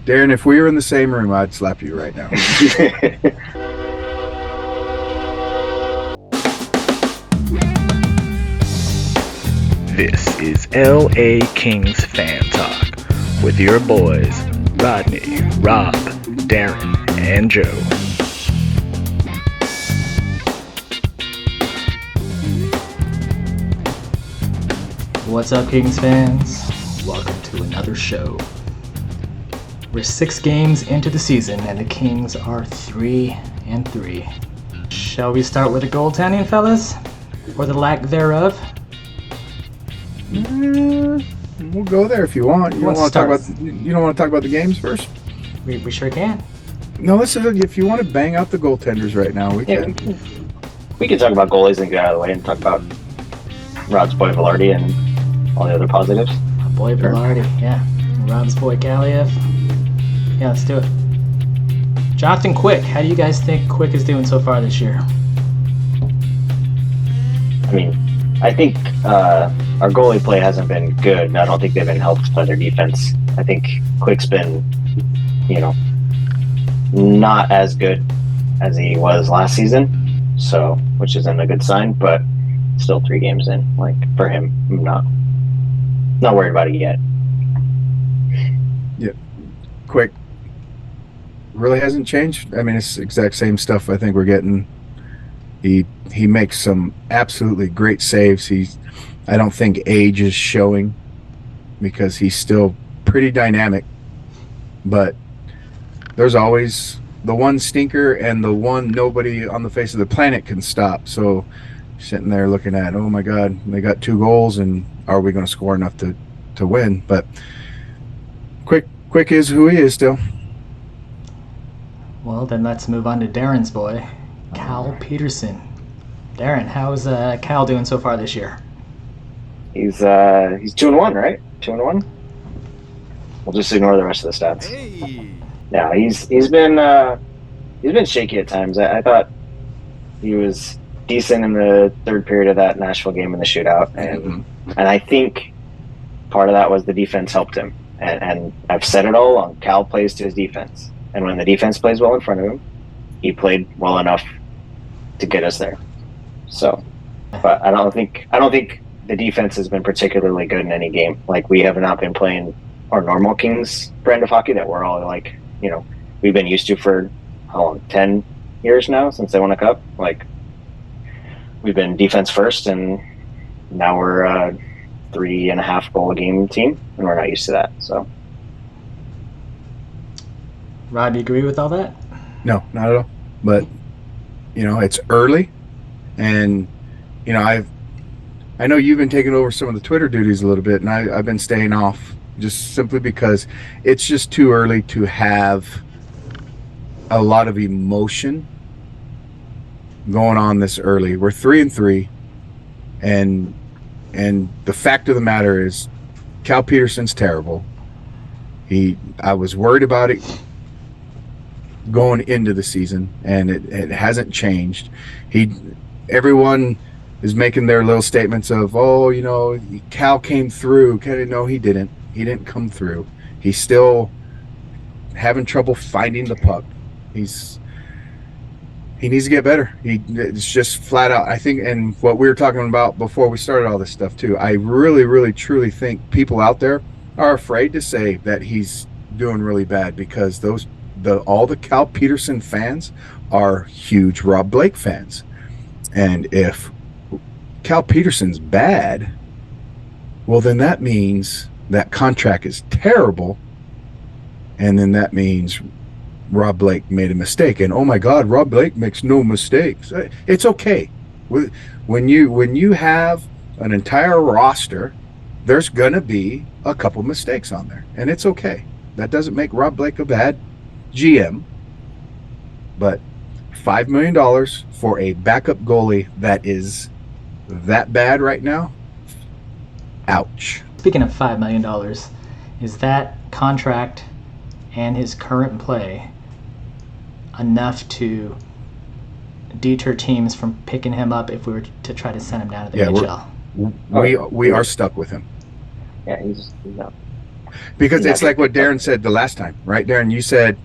Darren, if we were in the same room, I'd slap you right now. This is LA Kings Fan Talk with your boys, Rodney, Rob, Darren, and Joe. What's up, Kings fans? Welcome to another show. We're 6 games into the season, and the Kings are 3-3. Shall we start with the goaltending, fellas? Or the lack thereof? We'll go there if you want. You don't want to talk about the games first? We sure can. No, listen. If you want to bang out the goaltenders right now, we can. We can talk about goalies and get out of the way and talk about Rod's boy Velarde and all the other positives. My boy Velarde, yeah. Rob's boy Kaliev. Yeah, let's do it. Jonathan Quick, how do you guys think Quick is doing so far this year? I mean, I think our goalie play hasn't been good. I don't think they've been helped by their defense. I think Quick's been, not as good as he was last season, so which isn't a good sign. But still, 3 games in, like for him, I'm not worried about it yet. Yeah, Quick really hasn't changed. I mean, it's the exact same stuff I think we're getting. He makes some absolutely great saves. I don't think age is showing because he's still pretty dynamic. But there's always the one stinker and the one nobody on the face of the planet can stop. So sitting there looking at, oh my God, they got 2 goals, and are we going to score enough to win? But Quick is who he is still. Well, then let's move on to Darren's boy, Cal Peterson. Darren, how's Cal doing so far this year? He's 2-1, right? 2-1. We'll just ignore the rest of the stats. Hey. Yeah, he's been shaky at times. I thought he was decent in the third period of that Nashville game in the shootout, and I think part of that was the defense helped him. And I've said it all along. Cal plays to his defense, and when the defense plays well in front of him, he played well enough to get us there. So, but I don't think the defense has been particularly good in any game. Like, we have not been playing our normal Kings brand of hockey that we're all like, we've been used to for how long? 10 years now since they won a cup. Like, we've been defense first, and now we're a 3.5 goal a game team, and we're not used to that. So, Rod, do you agree with all that? No, not at all. But it's early, and I know you've been taking over some of the Twitter duties a little bit, and I've been staying off just simply because it's just too early to have a lot of emotion going on this early. We're 3-3, and the fact of the matter is, Cal Peterson's terrible. I was worried about it going into the season, and it hasn't changed. Everyone is making their little statements of, Cal came through. No, he didn't. He didn't come through. He's still having trouble finding the puck. He needs to get better. It's just flat out, I think, and what we were talking about before we started all this stuff too, I really, really, truly think people out there are afraid to say that he's doing really bad because all the Cal Peterson fans are huge Rob Blake fans. And if Cal Peterson's bad, well, then that means that contract is terrible, and then that means Rob Blake made a mistake. And oh my God, Rob Blake makes no mistakes. It's okay. When you have an entire roster, there's gonna be a couple mistakes on there, and it's okay. That doesn't make Rob Blake a bad GM. But $5 million for a backup goalie that is that bad right now, ouch. Speaking of $5 million, is that contract and his current play enough to deter teams from picking him up if we were to try to send him down to the NHL? We are stuck with him. Yeah, he's no. Because it's Never like what picked up. Darren said the last time, right? Darren, you said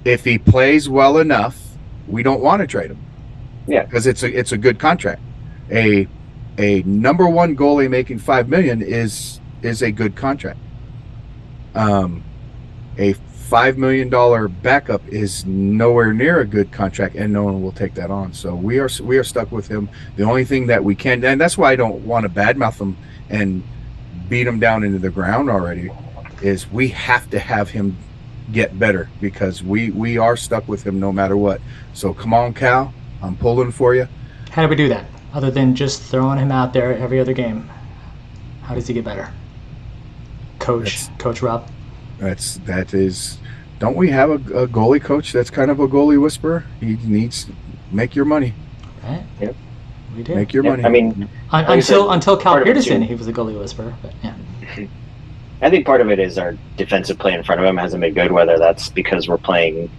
if he plays well enough, we don't want to trade him. Yeah. Because it's a good contract. A number one goalie making $5 million is a good contract. A $5 million backup is nowhere near a good contract, and no one will take that on. So we are stuck with him. The only thing that we can, and that's why I don't want to badmouth him and beat him down into the ground already, is we have to have him get better, because we are stuck with him no matter what. So come on, Cal, I'm pulling for you. How do we do that? Other than just throwing him out there every other game, how does he get better? Coach Rob. That is. Don't we have a goalie coach that's kind of a goalie whisperer? He needs make your money. Right. Yep. We do. Make your money. I mean, until Cal part of it Peterson, too. he was a goalie whisperer. But yeah. I think part of it is our defensive play in front of him hasn't been good, whether that's because we're playing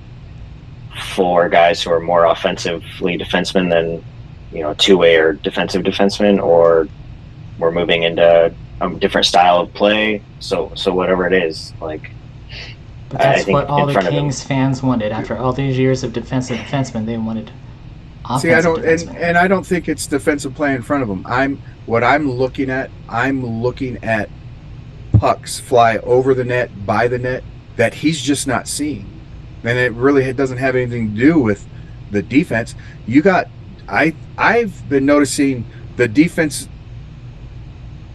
4 guys who are more offensively defensemen than, two-way or defensive defensemen, or we're moving into a different style of play. So whatever it is, like. But that's I think what all in the front of him- Kings fans wanted. After all these years of defensive defensemen, they wanted offensive See, I don't, defensemen. and I don't think it's defensive play in front of him. I'm looking at pucks fly over the net, by the net, that he's just not seeing, and it doesn't have anything to do with the defense. I've been noticing the defense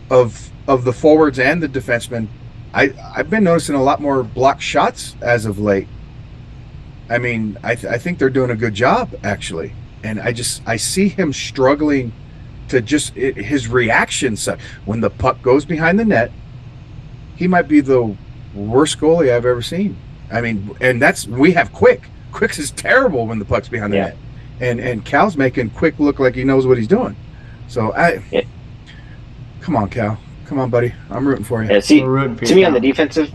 of the forwards and the defensemen. I've been noticing a lot more block shots as of late. I mean, I think they're doing a good job, actually. And I see him struggling to his reactions. When the puck goes behind the net, he might be the worst goalie I've ever seen. I mean, and we have Quick. Quick is terrible when the puck's behind the net. And Cal's making Quick look like he knows what he's doing. So come on, Cal. Come on, buddy. I'm rooting for you. Yeah, see, We're rooting for to you, me Cal. on the defensive,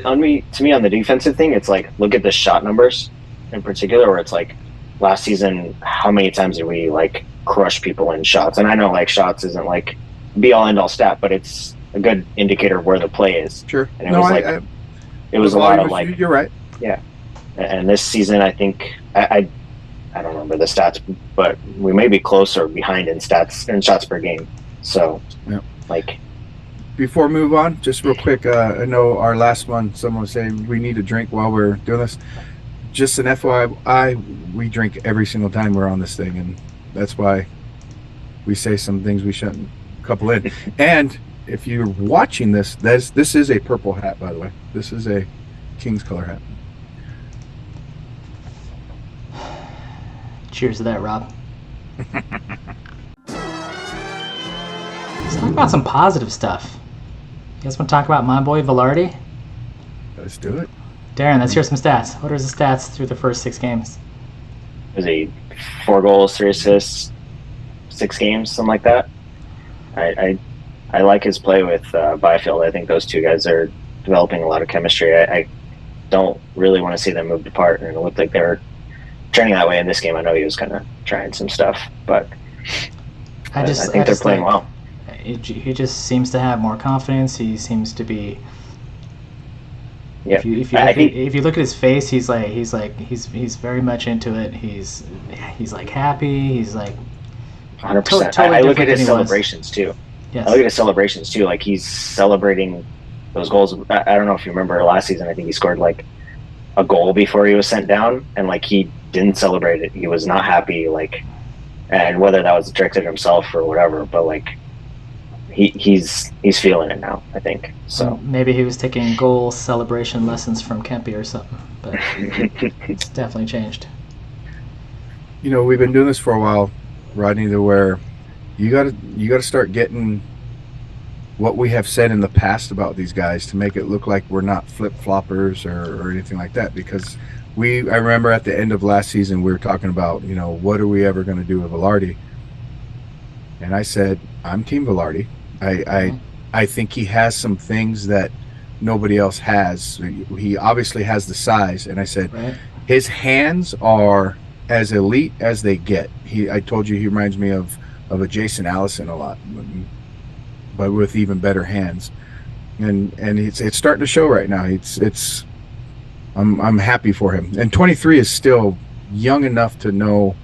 on the defensive thing, it's like, look at the shot numbers in particular, where it's like last season, how many times did we like crush people in shots? And I know like shots isn't like be all end all stat, but it's a good indicator of where the play is. Sure. And it was a lot of like, you're right. Yeah. And this season, I think I don't remember the stats, but we may be closer behind in stats and shots per game. So, like. Before we move on, just real quick, I know our last one, someone was saying we need a drink while we're doing this. Just an FYI, we drink every single time we're on this thing, and that's why we say some things we shouldn't couple in. And if you're watching this, this is a purple hat, by the way. This is a King's color hat. Cheers to that, Rob. Let's talk about some positive stuff. You guys want to talk about my boy Velarde? Let's do it. Darren, let's hear some stats. What are his stats through the first 6 games? Was he 4 goals, 3 assists, 6 games, something like that? I like his play with Byfield. I think those two guys are developing a lot of chemistry. I don't really want to see them moved apart, and it looked like they were trending that way in this game. I know he was kind of trying some stuff, but I think they're playing well. He just seems to have more confidence. He seems to be. Yeah. If you look at his face, he's very much into it. He's like happy. He's like 100%. Totally I look at different his than he was. celebrations too. Yes. I look at his celebrations too. Like he's celebrating those goals. I don't know if you remember last season. I think he scored like a goal before he was sent down, and like he didn't celebrate it. He was not happy. Like, and whether that was directed at himself or whatever, but like he's feeling it now, I think. So maybe he was taking goal celebration lessons from Kempe or something, but it's definitely changed. You know, we've been doing this for a while, Rodney, to where you gotta start getting what we have said in the past about these guys to make it look like we're not flip-floppers or anything like that, because I remember at the end of last season we were talking about, you know, what are we ever going to do with Velarde? And I said, I'm Team Velarde. I think he has some things that nobody else has. He obviously has the size, and I said, Right. His hands are as elite as they get. I told you he reminds me of a Jason Allison a lot, but with even better hands. and it's starting to show right now. I'm happy for him. And 23 is still young enough to know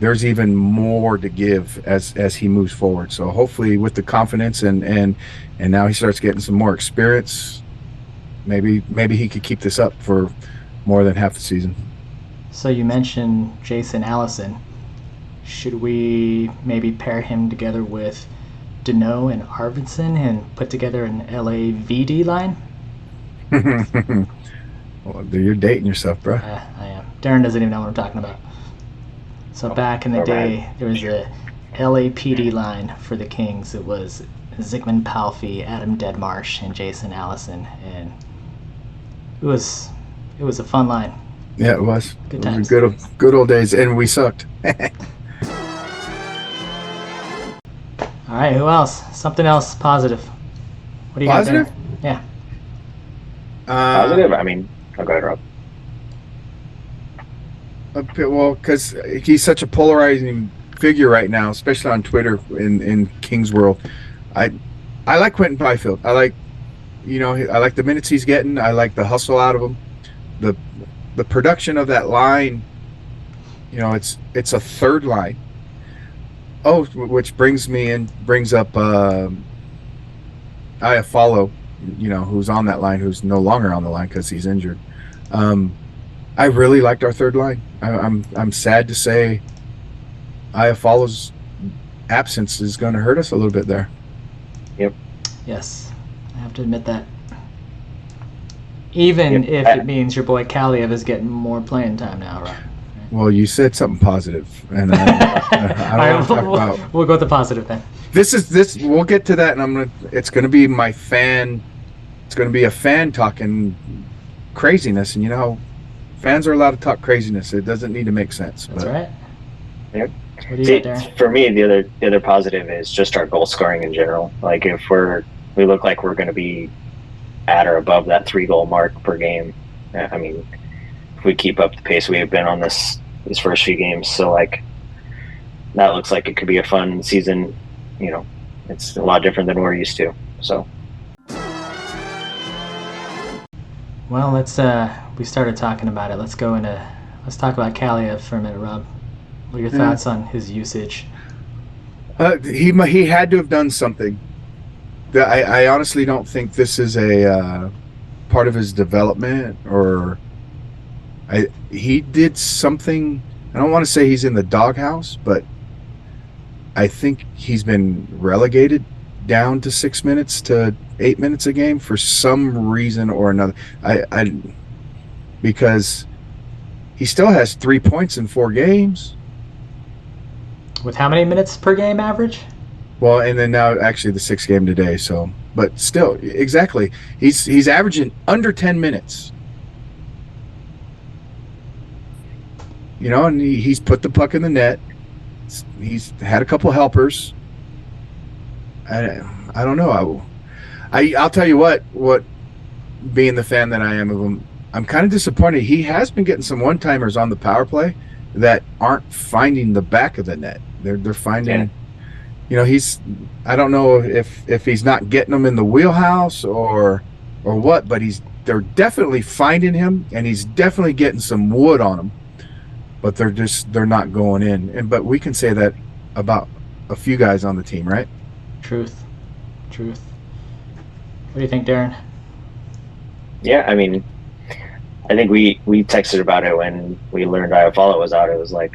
there's even more to give as he moves forward. So hopefully, with the confidence and now he starts getting some more experience, maybe he could keep this up for more than half the season. So you mentioned Jason Allison. Should we maybe pair him together with Deneau and Arvidsson and put together an LA VD line? Well, you're dating yourself, bro. I am. Darren doesn't even know what I'm talking about. So back in the day, there was a LAPD line for the Kings. It was Zygmunt Palffy, Adam Deadmarsh, and Jason Allison, and it was a fun line. Yeah, it was. Good It times. was good old days, and we sucked. All right, who else? Something else positive. What do you Positive? got there? Yeah. Positive? I mean, I'll go ahead, Rob. Well, because he's such a polarizing figure right now, especially on Twitter in King's world. I like Quentin Byfield. I like the minutes he's getting. I like the hustle out of him. The production of that line. It's a third line. Oh, which brings up Iafallo, who's on that line, who's no longer on the line because he's injured. I really liked our third line. I'm sad to say Iafallo's absence is going to hurt us a little bit there. Yep. Yes, I have to admit that. Even Yep. if it means your boy Kaliev is getting more playing time now, right? Well, you said something positive, and I don't want to talk about. We'll go with the positive then. This. We'll get to that, and it's going to be my fan. It's going to be a fan talking craziness, and fans are allowed to talk craziness. It doesn't need to make sense. That's but right. Yep. What do you See, got, Darren? for me, the other positive is just our goal scoring in general. Like if we look like we're going to be at or above that 3-goal mark per game. I mean, if we keep up the pace we have been on these first few games, so like that looks like it could be a fun season. It's a lot different than we're used to. So. Well, we started talking about it. Let's talk about Kaliev for a minute, Rob. What are your thoughts on his usage? He had to have done something. I honestly don't think this is a part of his development, or he did something. I don't want to say he's in the doghouse, but I think he's been relegated down to 6 minutes to 8 minutes a game for some reason or another. Because he still has 3 points in 4 games. With how many minutes per game average? Well, and then now actually the 6th game today. So, but still, exactly, he's averaging under 10 minutes. And he's put the puck in the net. He's had a couple helpers. I don't know. I'll tell you what. Being the fan that I am of him, I'm kind of disappointed. He has been getting some one-timers on the power play that aren't finding the back of the net. They're finding. Yeah. I don't know if he's not getting them in the wheelhouse or what, but they're definitely finding him, and he's definitely getting some wood on them. But they're not going in. But we can say that about a few guys on the team, right? Truth. What do you think, Darren? Yeah, I mean, I think we texted about it when we learned Iafallo was out. It was like,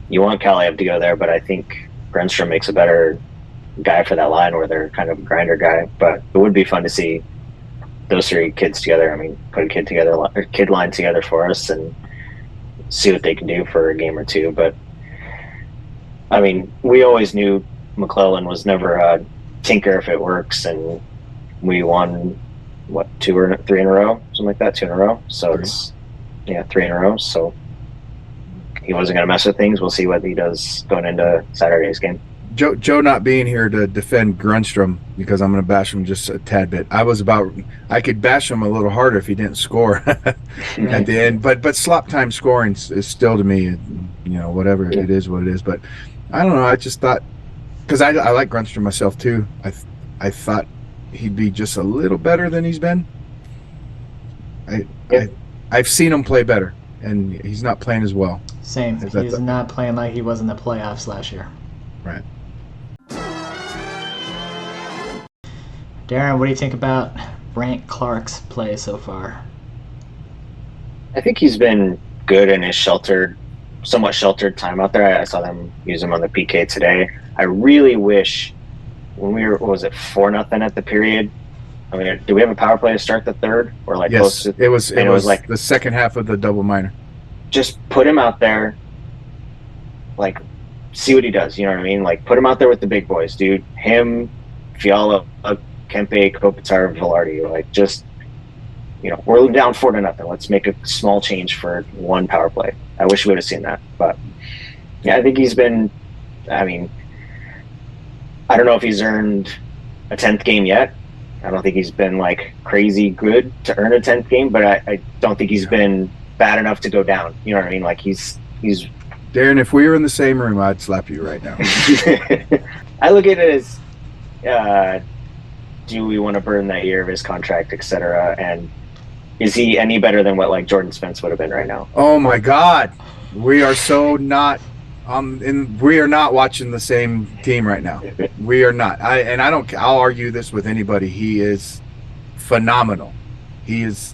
you want Kaliev to go there, but I think Grundstrom makes a better guy for that line, where they're kind of a grinder guy. But it would be fun to see those 3 kids together. I mean, put a kid line together for us and see what they can do for a game or 2. But I mean, we always knew McClellan was never a tinker if it works, and we won 2 or 3 in a row, something like that, 2 in a row. So 3 in a row. So he wasn't going to mess with things. We'll see what he does going into Saturday's game. Joe not being here to defend Grundstrom, because I'm going to bash him just a tad bit. I could bash him a little harder if he didn't score at the end. But slop time scoring is still, to me, whatever it is, what it is. But I don't know. I just thought, because I like Grundstrom myself too. I thought he'd be just a little better than he's been. Yeah. I've seen him play better, and he's not playing as well. Same. Is that He's the- not playing like he was in the playoffs last year. Right. Darren, what do you think about Brandt Clark's play so far? I think he's been good in his somewhat sheltered time out there. I saw them use him on the PK today. I really wish when we were, what was it, 4-0 at the period? I mean, do we have a power play to start the third? Or like Yes, close to, it was like the second half of the double minor. just put him out there, like see what he does. You know what I mean? Like put him out there with the big boys, dude. Him, Fiala, Kempe, Kopitar, Velarde. Like just, you know, we're down 4-0. Let's make a small change for one power play. I wish we would have seen that, but yeah, I think he's been. I mean, I don't know if he's earned a 10th game yet. I don't think he's been like crazy good to earn a 10th game, but I don't think he's been bad enough to go down. You know what I mean? Like he's. Darren, if we were in the same room, I'd slap you right now. I look at it as, do we want to burn that year of his contract, etc. And is he any better than what like Jordan Spence would have been right now? Oh my God, we are so not. We are not watching the same team right now. We are not. I'll argue this with anybody. He is phenomenal. He is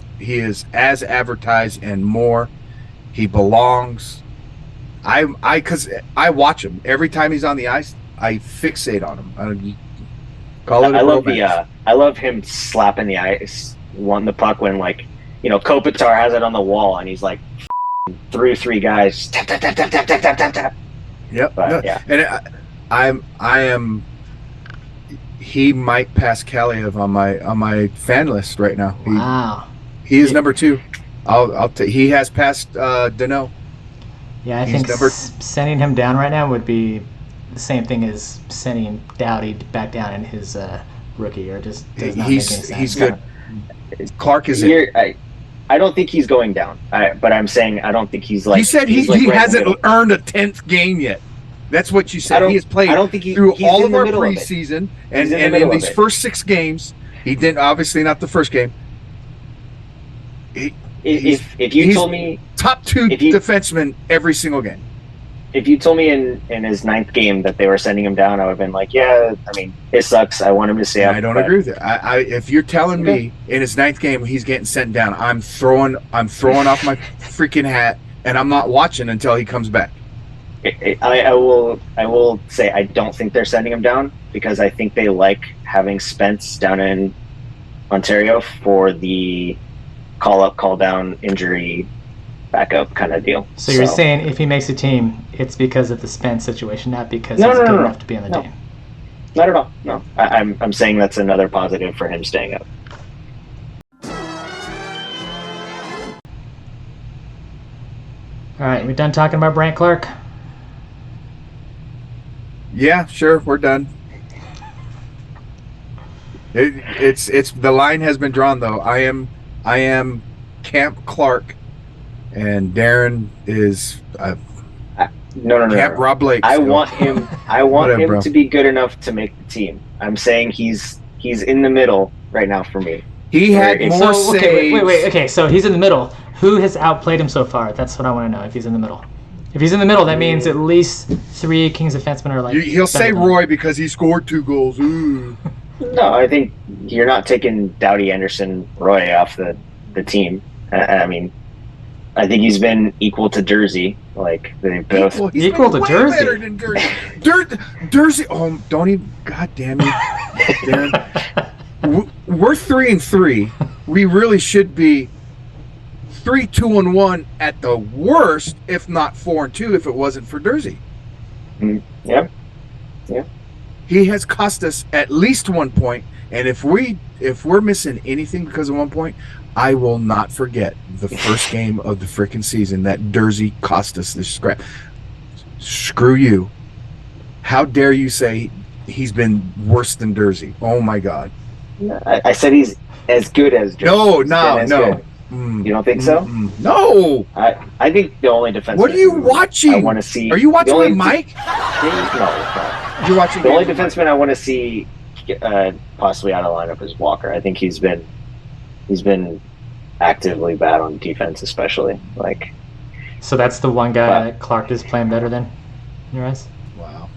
as advertised and more. He belongs. Because I watch him every time he's on the ice. I fixate on him. I love him slapping the ice, won the puck when like, you know, Kopitar has it on the wall and he's like through three guys, tap tap tap tap tap tap tap tap tap. Yep. But, No, yeah. And I am. He might pass Kaliev on my fan list right now. Wow. He is number 2. He has passed Dano. Yeah, I He's think sending him down right now would be the same thing as sending Doughty back down in his rookie year. Just does not make any sense. He's good. Clark is it. I don't think he's going down. But I'm saying I don't think he's like. He said he right hasn't earned a 10th game yet. That's what you said. He has played I don't think through he's all in of the our middle of it. preseason, He's and in the middle in of these it. first 6 games, he didn't. Obviously, not the first game. If you told me top 2 defenseman every single game. If you told me in his 9th game that they were sending him down, I would have been like, yeah, I mean, it sucks. I want him to stay up. I don't agree with it. If you're telling me in his 9th game he's getting sent down, I'm throwing off my freaking hat, and I'm not watching until he comes back. I will say I don't think they're sending him down because I think they like having Spence down in Ontario for the call up, call down, injury, backup kind of deal. So you're saying if he makes a team, it's because of the Spence situation, not because he's good enough to be on the team? Not at all. No, I'm saying that's another positive for him staying up. All right, we done talking about Brandt Clark? Yeah, sure, we're done. It's the line has been drawn though. I am Camp Clark, and Darren is No. Camp Rob Blake. I want him Whatever, to be good enough to make the team. I'm saying he's in the middle right now for me. He had more saves. Wait. Okay, so he's in the middle. Who has outplayed him so far? That's what I want to know. If he's in the middle, that means at least 3 Kings defensemen are like. He'll say Roy because he scored 2 goals. Ooh. No, I think you're not taking Doughty, Anderson, Roy off the team. I mean, I think he's been equal to Jersey. Like they both equal to Jersey. Better than Jersey. Jersey. Oh, don't even. God damn it, Darren. We're 3-3. We really should be 3-2-1 at the worst, if not 4-2, if it wasn't for Jersey. Yeah. He has cost us at least 1 point, and if we're missing anything because of 1 point, I will not forget the first game of the freaking season that Jersey cost us this scrap. Screw you. How dare you say he's been worse than Jersey? Oh my God. I said he's as good as Jersey. No. You don't think so? No. I think the only defenseman. What are you watching? I want to see. Are you watching with Mike? No. You're watching. The only defenseman I want to see possibly out of lineup is Walker. I think he's been actively bad on defense, especially. Like, So that's the one guy Wow. that Clark is playing better than, in your eyes? Wow.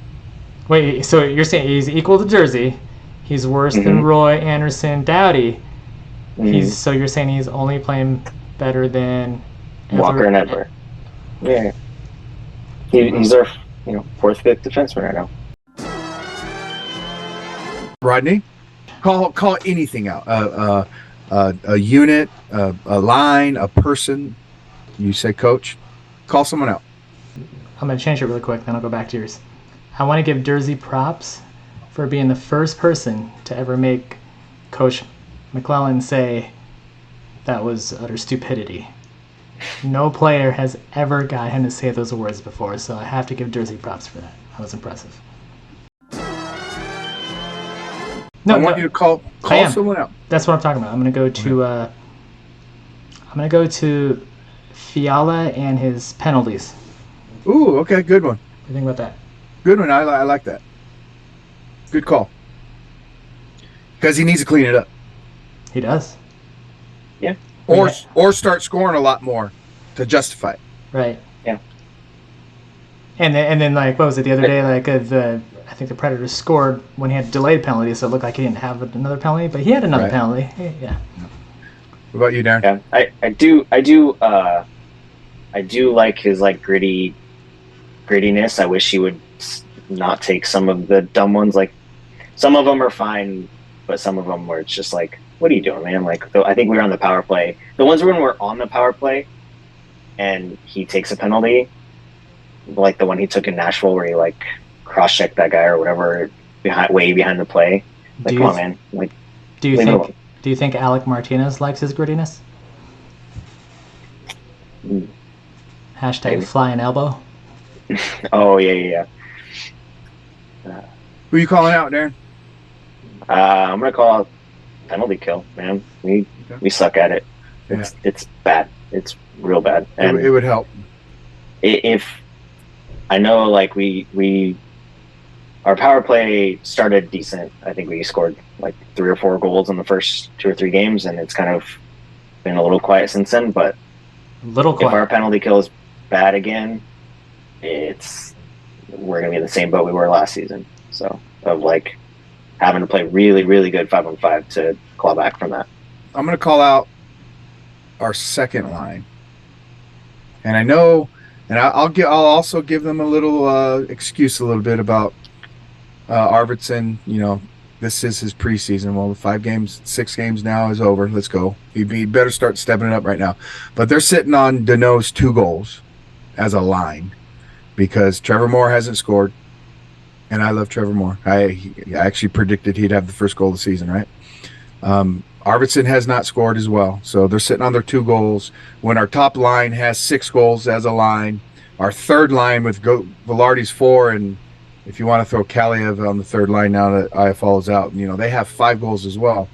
Wait, so you're saying he's equal to Jersey, he's worse than Mhm. Roy, Anderson, Doughty. Mhm. So you're saying he's only playing better than Walker and Edler. Yeah, he's our fourth, fifth defenseman right now. Rodney, call anything out. A unit, a line, a person. You say coach. Call someone out. I'm going to change it really quick, then I'll go back to yours. I want to give Jersey props for being the first person to ever make Coach McClellan say that was utter stupidity. No player has ever got him to say those words before, so I have to give Jersey props for that. That was impressive. I want you to call someone out. That's what I'm talking about. I'm gonna go to Fiala and his penalties. Ooh, okay, good one. What do you think about that? Good one. I like that. Good call. Because he needs to clean it up, He does. Yeah. or start scoring a lot more to justify it. Right. Yeah. And then like what was it the other day? Like I think the Predators scored when he had delayed penalties, so it looked like he didn't have another penalty, but he had another Right. penalty. Yeah. What about you, Darren? Yeah, I do like his like grittiness. I wish he would not take some of the dumb ones. Like, some of them are fine, but some of them where it's just like, what are you doing, man? Like, I think we were on the power play. The ones when we're on the power play and he takes a penalty, like the one he took in Nashville where he like cross-checked that guy or whatever way behind the play. Like, come on, man. Like, Do you leave it think alone. Do you think Alec Martinez likes his grittiness? Hashtag Maybe. flying elbow. Oh yeah. Who are you calling out, Darren? I'm gonna call it penalty kill, man. We suck at it. It's bad. It's real bad. And It would help. if I know, like our power play started decent. I think we scored like 3 or 4 goals in the first 2 or 3 games, and it's kind of been a little quiet since then. But if our penalty kill is bad again, we're gonna be in the same boat we were last season. So of like having to play really, really good 5-on-5 to claw back from that. I'm going to call out our second line, and I know, and I'll also give them a little excuse a little bit about Arvidsson. You know, this is his preseason. Well, the 6 games now is over. Let's go. He better start stepping it up right now. But they're sitting on Danault's 2 goals as a line because Trevor Moore hasn't scored. And I love Trevor Moore. I actually predicted he'd have the first goal of the season, right? Arvidsson has not scored as well. So they're sitting on their 2 goals. When our top line has 6 goals as a line, our third line with Velarde's 4, and if you want to throw Kaliev on the third line now that IFL is out, they have 5 goals as well.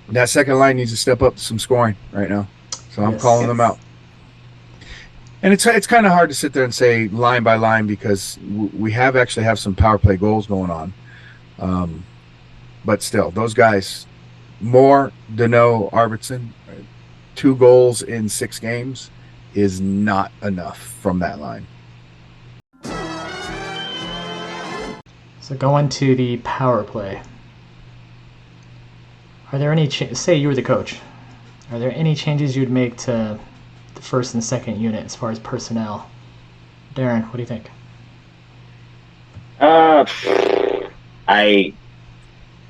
That second line needs to step up some scoring right now. So I'm calling them out. And it's kind of hard to sit there and say line by line because we actually have some power play goals going on. But still, those guys, Moore, Danault, Arvidsson, 2 goals in 6 games is not enough from that line. So going to the power play. Are there any say you were the coach? Are there any changes you'd make to the first and second unit as far as personnel? Darren, what do you think?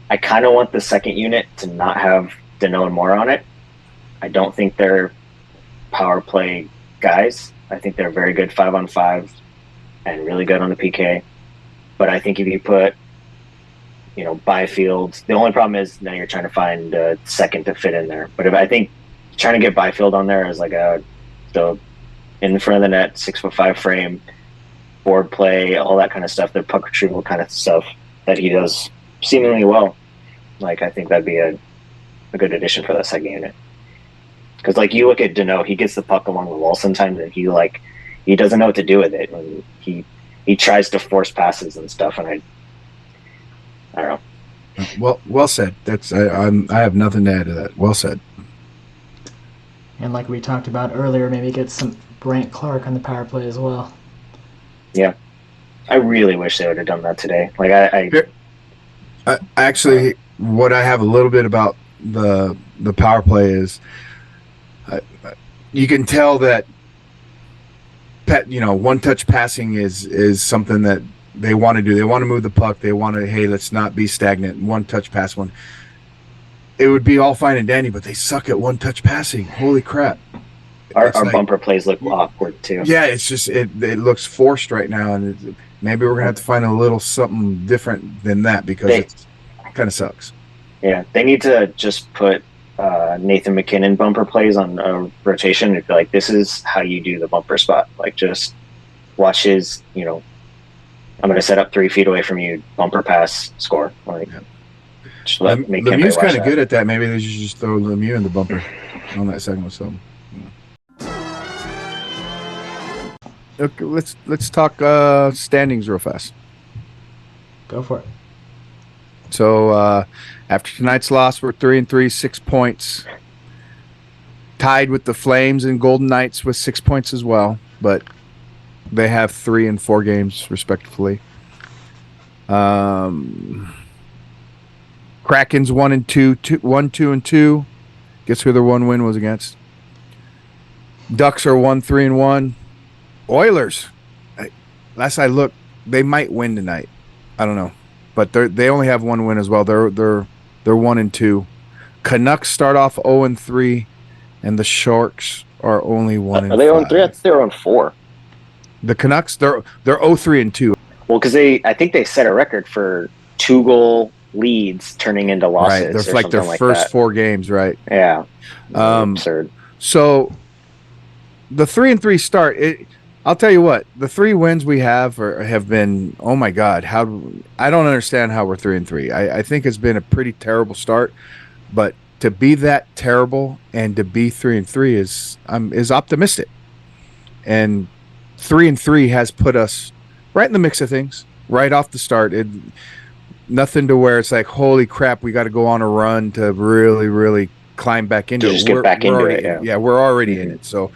I kind of want the second unit to not have Danault and Moore on it. I don't think they're power play guys. I think they're very good 5-on-5 and really good on the PK. But I think if you put, Byfield, the only problem is now you're trying to find a second to fit in there. But if I think trying to get Byfield on there as like the in front of the net, 6'5" frame, board play, all that kind of stuff, the puck retrieval kind of stuff that he does seemingly well. Like, I think that'd be a good addition for that second unit. Because like you look at Danault, he gets the puck along the wall sometimes, and he doesn't know what to do with it. And he tries to force passes and stuff, and I don't know. Well said. I have nothing to add to that. Well said. And like we talked about earlier, maybe get some Brant Clark on the power play as well. Yeah, I really wish they would have done that today. Like Actually, what I have a little bit about the power play is, you can tell that one touch passing is something that they want to do. They want to move the puck. They want to, hey, let's not be stagnant. One touch pass one. It would be all fine and dandy, but they suck at one touch passing. Holy crap! our bumper plays look awkward too. Yeah, it's just it looks forced right now, and maybe we're gonna have to find a little something different than that because it kind of sucks. Yeah, they need to just put Nathan McKinnon bumper plays on a rotation and be like, this is how you do the bumper spot. Like, just watch his, I'm going to set up 3 feet away from you, bumper pass, score. Like, just Lemieux's kind of good at that. Maybe they should just throw Lemieux in the bumper on that second or something. Okay, let's talk standings real fast. Go for it. So after tonight's loss, we're 3-3, 6 points. Tied with the Flames and Golden Knights with 6 points as well, but they have 3 and 4 games respectively. Kraken's 1-2. Guess who their one win was against? Ducks are 1-3-1. Oilers, last I looked, they might win tonight. I don't know. But they only have 1 win as well. They're 1-2. Canucks start off 0-3, and the Sharks are only 1-5. Are they 0-3? They're 0-4. The Canucks, they're 0-3-2. Well, because I think they set a record for 2-goal leads turning into losses. Right, they're like their first 4 games, right? Yeah, absurd. So the 3-3 start. I'll tell you what, the 3 wins we have been, oh my God, I don't understand how we're 3-3. I think it's been a pretty terrible start, but to be that terrible and to be 3-3 is optimistic. And 3-3 has put us right in the mix of things, right off the start. Nothing to where it's like, holy crap, we got to go on a run to really, really climb back into it. Just get back into it, yeah, we're already in it. So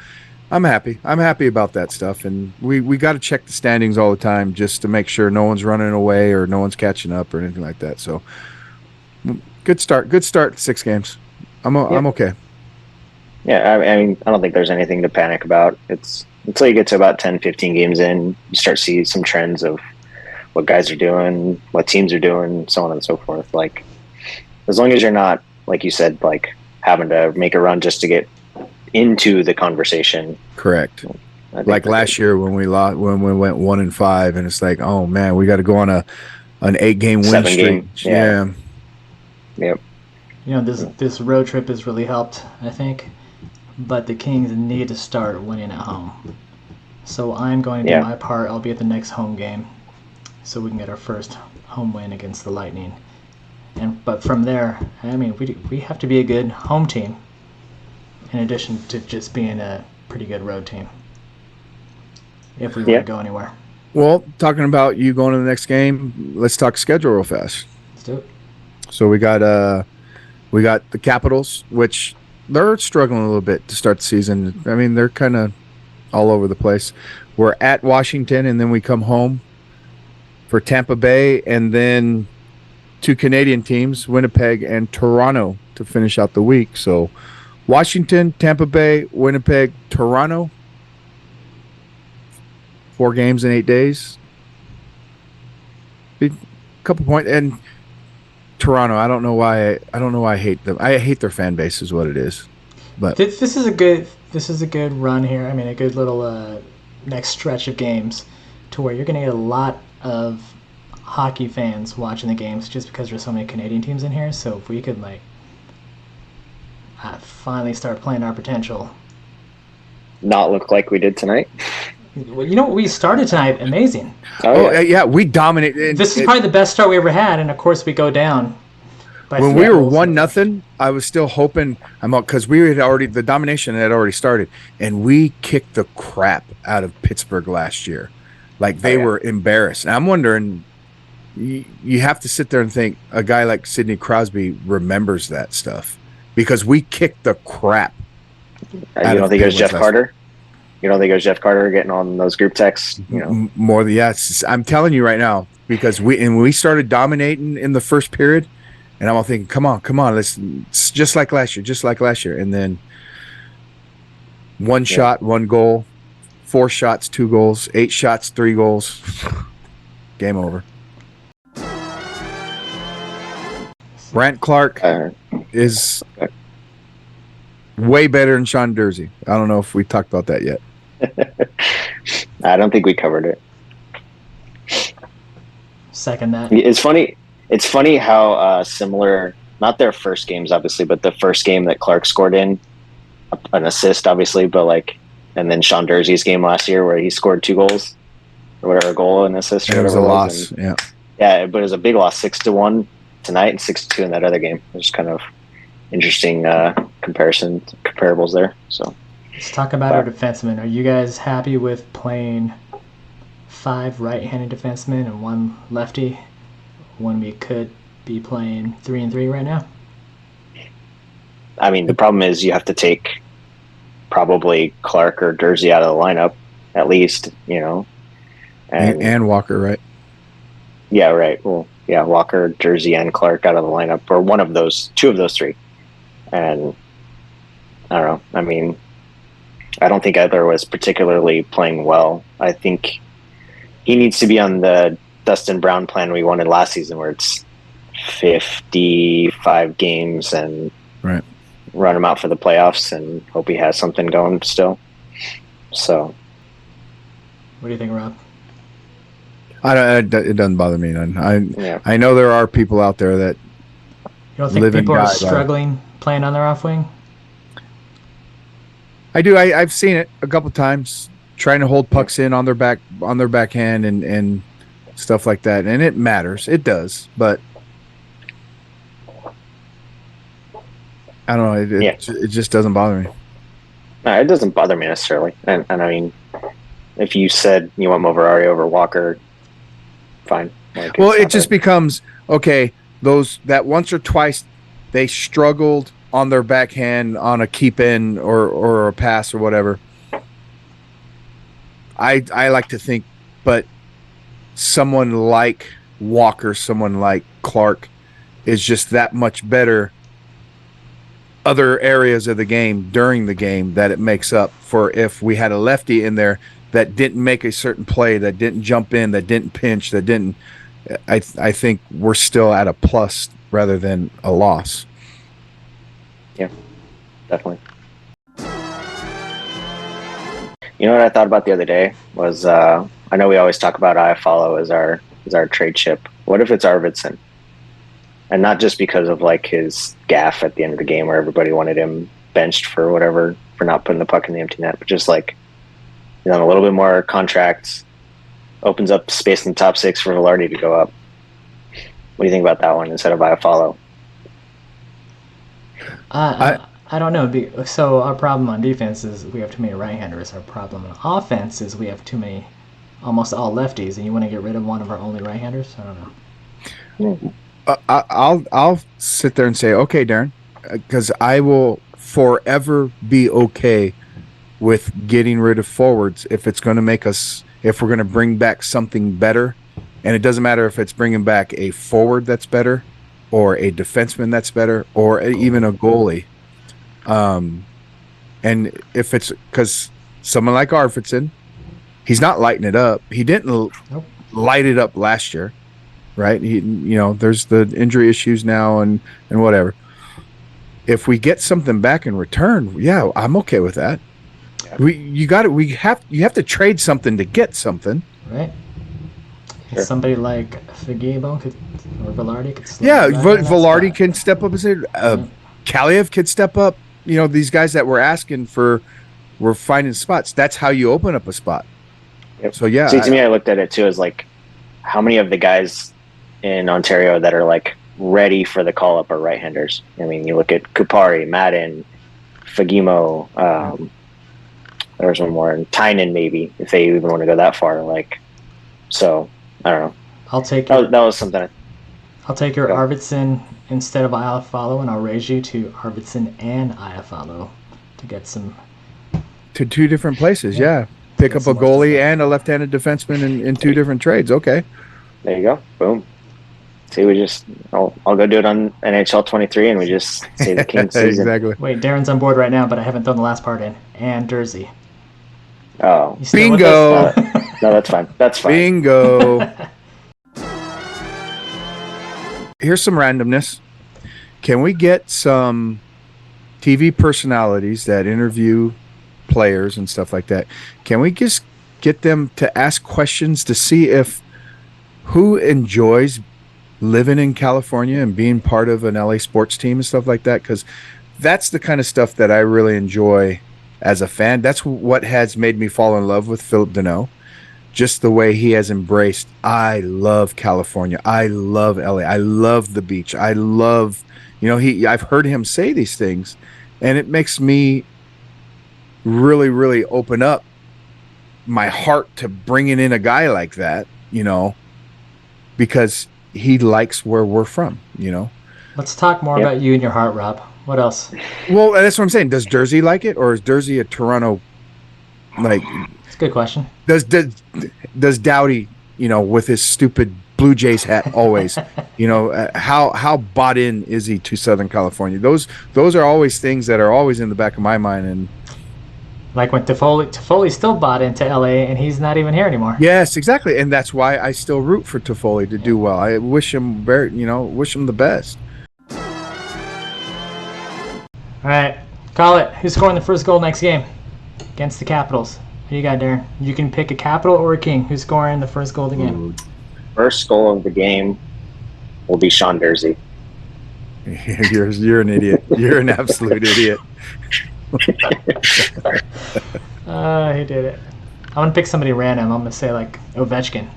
I'm happy. I'm happy about that stuff. And we got to check the standings all the time just to make sure no one's running away or no one's catching up or anything like that. So good start. 6 games. I'm okay. Yeah, I mean, I don't think there's anything to panic about. It's until you get to about 10, 15 games in, you start seeing some trends of what guys are doing, what teams are doing, so on and so forth. Like, as long as you're not, like you said, like having to make a run just to get into the conversation. Correct. Like last year when we went 1-5, and it's like, oh man, we got to go on an 8-game win streak. Yeah. Yep. This road trip has really helped, I think, but the Kings need to start winning at home. So I'm going to do my part. I'll be at the next home game, so we can get our first home win against the Lightning. But from there, I mean, we have to be a good home team, in addition to just being a pretty good road team, if we want to go anywhere. Well, talking about you going to the next game, let's talk schedule real fast. Let's do it. So we got the Capitals, which they're struggling a little bit to start the season. I mean, they're kind of all over the place. We're at Washington, and then we come home for Tampa Bay, and then 2 Canadian teams, Winnipeg and Toronto, to finish out the week. So Washington, Tampa Bay, Winnipeg, Toronto. 4 games in 8 days. A couple points. And Toronto, I don't know why I hate them. I hate their fan base is what it is. But this is a good run here. I mean, a good little next stretch of games to where you're going to get a lot of hockey fans watching the games just because there's so many Canadian teams in here. So if we could finally start playing our potential, not look like we did tonight. Well, we started tonight amazing. Yeah, we dominated. This is probably the best start we ever had, and of course we go down. When we were 1-0, I was still hoping because the domination had already started, and we kicked the crap out of Pittsburgh last year. Like they were embarrassed. And I'm wondering, you have to sit there and think a guy like Sidney Crosby remembers that stuff because we kicked the crap. You don't think it was Jeff Carter? You don't think it was Jeff Carter getting on those group texts? More than yes. I'm telling you right now because we started dominating in the first period, and I'm all thinking, come on, it's just like last year, and then one shot, one goal, 4 shots, 2 goals, 8 shots, 3 goals, game over. Brant Clark is way better than Sean Durzi. I don't know if we talked about that yet. I don't think we covered it. Second that. It's funny how similar, not their first games obviously, but the first game that Clark scored in, an assist obviously, but and then Sean Durzi's game last year where he scored 2 goals or whatever, a goal and assist. It was a loss. Yeah, but it was a big loss, 6-1 tonight and 6-2 in that other game. It's kind of interesting comparables there. So let's talk about our defensemen. Are you guys happy with playing 5 right-handed defensemen and 1 lefty when we could be playing 3-3 right now? I mean, the problem is you have to take probably Clark or Durzi out of the lineup at least, and Walker, right? Yeah, right. Well, yeah, Walker, Durzi, and Clark out of the lineup, or 2 of those 3. And I don't know. I mean, I don't think either was particularly playing well. I think he needs to be on the Dustin Brown plan we wanted last season, where it's 55 games and run him out for the playoffs and hope he has something going still. So, what do you think, Rob? It doesn't bother me none. I know there are people out there that you don't think people are struggling playing on their off wing? I do. I've seen it a couple times, trying to hold pucks in on their backhand and stuff like that, and it matters. It does, but I don't know. It just doesn't bother me. No, it doesn't bother me necessarily. And I mean, if you said you want Moverari over Walker, fine. Well, it just becomes okay. That once or twice they struggled on their backhand on a keep in or a pass or whatever. I like to think, but someone like Walker, someone like Clark is just that much better other areas of the game during the game that it makes up for if we had a lefty in there that didn't make a certain play, that didn't jump in, that didn't pinch, that didn't. I think we're still at a plus rather than a loss. Yeah, definitely. You know what I thought about the other day was I know we always talk about Iafallo as our trade chip. What if it's Arvidsson? And not just because of his gaffe at the end of the game where everybody wanted him benched for whatever, for not putting the puck in the empty net, but just a little bit more contracts, opens up space in the top 6 for Velarde to go up. What do you think about that one instead of Iafallo? I don't know. So our problem on defense is we have too many right-handers. Our problem on offense is we have too many, almost all lefties, and you want to get rid of one of our only right-handers? I don't know. I'll sit there and say, okay, Darren, because I will forever be okay with getting rid of forwards if it's going to make us, if we're going to bring back something better. And it doesn't matter if it's bringing back a forward that's better or a defenseman that's better or even a goalie. And if it's because someone like Arvidsson, he's not lighting it up. He didn't light it up last year. Right. There's the injury issues now and whatever. If we get something back in return, yeah, I'm okay with that. Yeah. You have to trade something to get something. Right. Sure. Somebody like Fagemo or Velarde could step up. Yeah, Velarde can step up and say Kaliev could step up. These guys that we're asking for, we're finding spots. That's how you open up a spot. Yep. So yeah. See, to me, I looked at it too as how many of the guys in Ontario that are ready for the call up are right-handers. I mean, you look at Kupari, Madden, Fagemo, there's one more, and Tynan maybe, if they even want to go that far. So I don't know. I'll take that was something. I'll take your Go. Arvidsson instead of Iafallo, and I'll raise you to Arvidsson and Iafallo to get some. To two different places, Yeah. yeah. Pick Get up a some more goalie stuff. and a left-handed defenseman in two different trades. Okay. There you go. Boom. See, I'll go do it on NHL 23, and we just say the Kings season. Exactly. Wait, Darren's on board right now, but I haven't thrown the last part in. And Jersey. Oh, You still Bingo. with us? no, that's fine. That's fine. Bingo. Here's some randomness. Can we get some TV personalities that interview players and stuff like that? Can we just get them to ask questions to see if who enjoys living in California and being part of an LA sports team and stuff like that? Because that's the kind of stuff that I really enjoy as a fan. That's what has made me fall in love with Philip Deneau. Just the way he has embraced, I love California. I love LA. I love the beach. I love, I've heard him say these things, and it makes me really, really open up my heart to bringing in a guy like that, because he likes where we're from, Let's talk more about you and your heart, Rob. What else? Well, that's what I'm saying. Does Jersey like it, or is Jersey a Toronto? It's a good question. Does Doughty, with his stupid Blue Jays hat always, how bought in is he to Southern California? Those are always things that are always in the back of my mind. And like when Toffoli still bought into LA, and he's not even here anymore. Yes, exactly, and that's why I still root for Toffoli to do well. I wish him wish him the best. All right, call it. Who's scoring the first goal next game against the Capitals? Who you got, Darren? You can pick a Capital or a King. Who's scoring the first goal of the game? First goal of the game will be Sean Jersey. You're an idiot. You're an absolute idiot. He did it. I'm going to pick somebody random. I'm going to say, like, Ovechkin.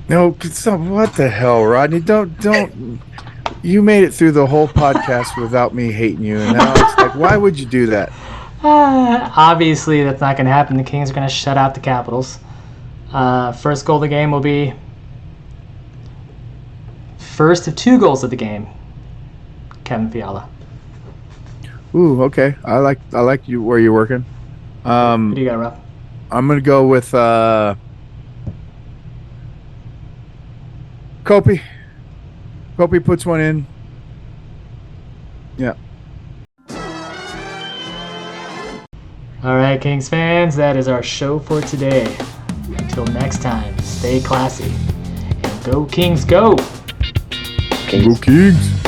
No, what the hell, Rodney? Don't. You made it through the whole podcast without me hating you, and now it's like, why would you do that? Obviously, that's not going to happen. The Kings are going to shut out the Capitals. First goal of the game will be first of 2 goals of the game. Kevin Fiala. Ooh, okay. I like you where you're working. Who do you got, Rob? I'm gonna go with Kopi. Kopi puts one in. Yeah. All right, Kings fans, that is our show for today. Until next time, stay classy and go Kings, go! Go Kings.